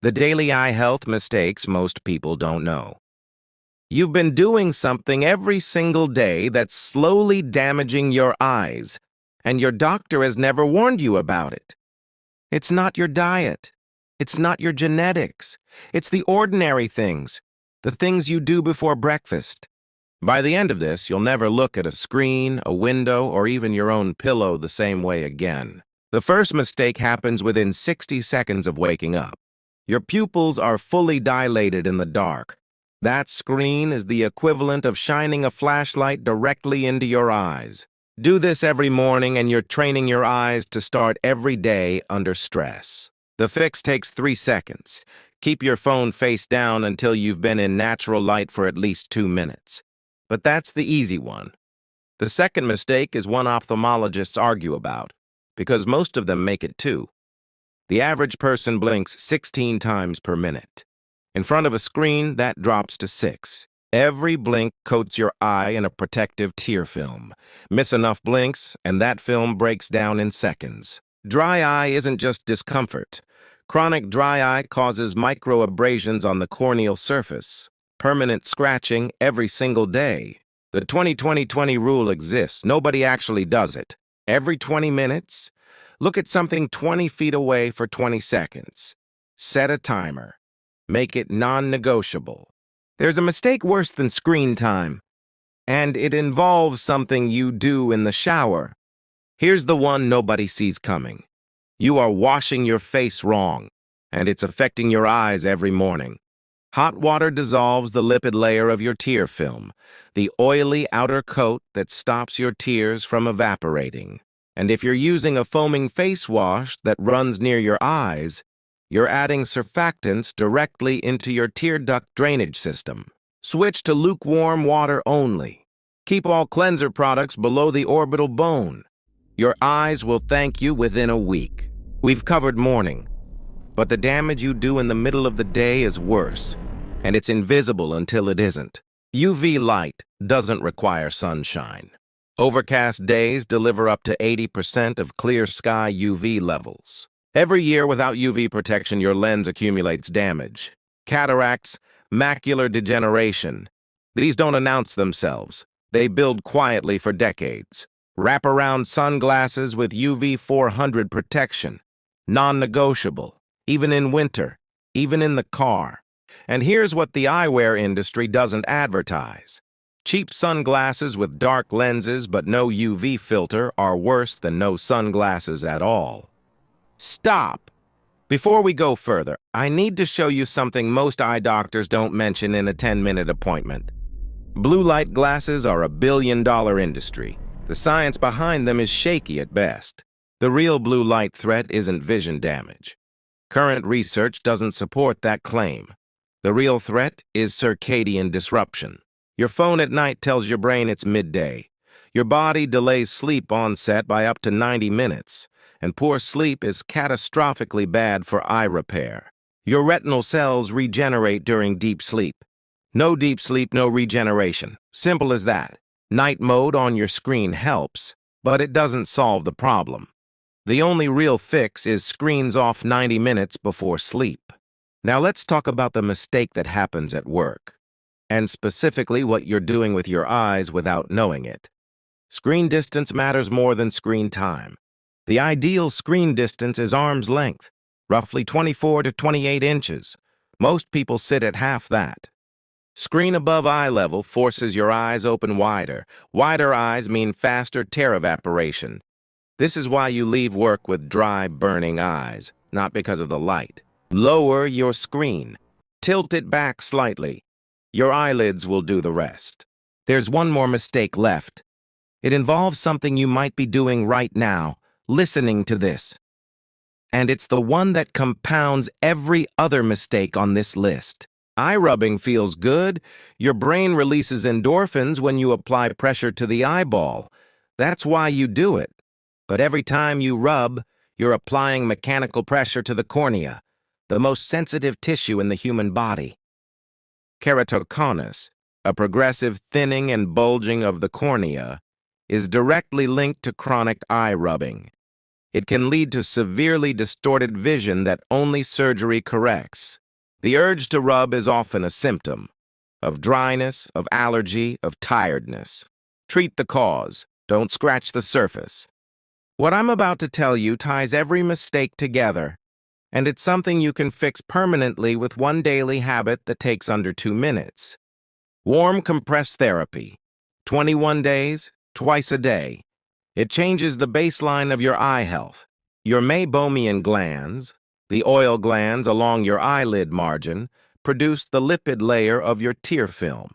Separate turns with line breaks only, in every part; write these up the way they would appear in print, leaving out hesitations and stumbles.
The daily eye health mistakes most people don't know. You've been doing something every single day that's slowly damaging your eyes, and your doctor has never warned you about it. It's not your diet. It's not your genetics. It's the ordinary things, the things you do before breakfast. By the end of this, you'll never look at a screen, a window, or even your own pillow the same way again. The first mistake happens within 60 seconds of waking up. Your pupils are fully dilated in the dark. That screen is the equivalent of shining a flashlight directly into your eyes. Do this every morning and you're training your eyes to start every day under stress. The fix takes 3 seconds. Keep your phone face down until you've been in natural light for at least 2 minutes. But that's the easy one. The second mistake is one ophthalmologists argue about, because most of them make it too. The average person blinks 16 times per minute. In front of a screen, that drops to 6. Every blink coats your eye in a protective tear film. Miss enough blinks, and that film breaks down in seconds. Dry eye isn't just discomfort. Chronic dry eye causes microabrasions on the corneal surface, permanent scratching every single day. The 20-20-20 rule exists. Nobody actually does it. Every 20 minutes, look at something 20 feet away for 20 seconds. Set a timer. Make it non-negotiable. There's a mistake worse than screen time, and it involves something you do in the shower. Here's the one nobody sees coming. You are washing your face wrong, and it's affecting your eyes every morning. Hot water dissolves the lipid layer of your tear film, the oily outer coat that stops your tears from evaporating. And if you're using a foaming face wash that runs near your eyes, you're adding surfactants directly into your tear duct drainage system. Switch to lukewarm water only. Keep all cleanser products below the orbital bone. Your eyes will thank you within a week. We've covered morning, but the damage you do in the middle of the day is worse, and it's invisible until it isn't. UV light doesn't require sunshine. Overcast days deliver up to 80% of clear sky UV levels. Every year without UV protection, your lens accumulates damage. Cataracts, macular degeneration. These don't announce themselves. They build quietly for decades. Wraparound sunglasses with UV 400 protection. Non-negotiable. Even in winter. Even in the car. And here's what the eyewear industry doesn't advertise. Cheap sunglasses with dark lenses but no UV filter are worse than no sunglasses at all. Stop! Before we go further, I need to show you something most eye doctors don't mention in a 10-minute appointment. Blue light glasses are a billion-dollar industry. The science behind them is shaky at best. The real blue light threat isn't vision damage. Current research doesn't support that claim. The real threat is circadian disruption. Your phone at night tells your brain it's midday. Your body delays sleep onset by up to 90 minutes, and poor sleep is catastrophically bad for eye repair. Your retinal cells regenerate during deep sleep. No deep sleep, no regeneration. Simple as that. Night mode on your screen helps, but it doesn't solve the problem. The only real fix is screens off 90 minutes before sleep. Now let's talk about the mistake that happens at work, and specifically what you're doing with your eyes without knowing it. Screen distance matters more than screen time. The ideal screen distance is arm's length, roughly 24 to 28 inches. Most people sit at half that. Screen above eye level forces your eyes open wider. Wider eyes mean faster tear evaporation. This is why you leave work with dry, burning eyes, not because of the light. Lower your screen. Tilt it back slightly. Your eyelids will do the rest. There's one more mistake left. It involves something you might be doing right now, listening to this. And it's the one that compounds every other mistake on this list. Eye rubbing feels good. Your brain releases endorphins when you apply pressure to the eyeball. That's why you do it. But every time you rub, you're applying mechanical pressure to the cornea, the most sensitive tissue in the human body. Keratoconus, a progressive thinning and bulging of the cornea, is directly linked to chronic eye rubbing. It can lead to severely distorted vision that only surgery corrects. The urge to rub is often a symptom of dryness, of allergy, of tiredness. Treat the cause. Don't scratch the surface. What I'm about to tell you ties every mistake together, and it's something you can fix permanently with one daily habit that takes under 2 minutes. Warm compress therapy. 21 days, twice a day. It changes the baseline of your eye health. Your meibomian glands, the oil glands along your eyelid margin, produce the lipid layer of your tear film.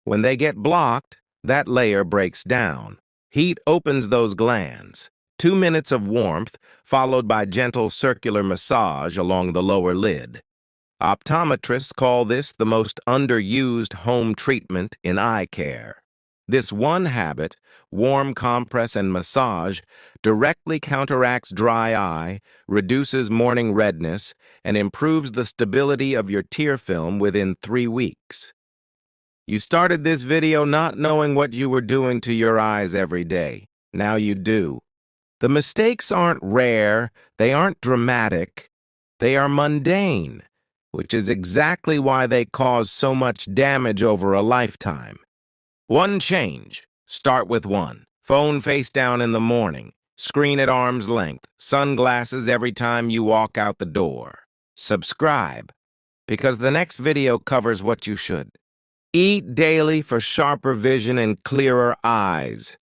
When they get blocked, that layer breaks down. Heat opens those glands. 2 minutes of warmth, followed by gentle circular massage along the lower lid. Optometrists call this the most underused home treatment in eye care. This one habit, warm compress and massage, directly counteracts dry eye, reduces morning redness, and improves the stability of your tear film within 3 weeks. You started this video not knowing what you were doing to your eyes every day. Now you do. The mistakes aren't rare, they aren't dramatic, they are mundane, which is exactly why they cause so much damage over a lifetime. One change. Start with one. Phone face down in the morning. Screen at arm's length. Sunglasses every time you walk out the door. Subscribe, because the next video covers what you should. Eat daily for sharper vision and clearer eyes.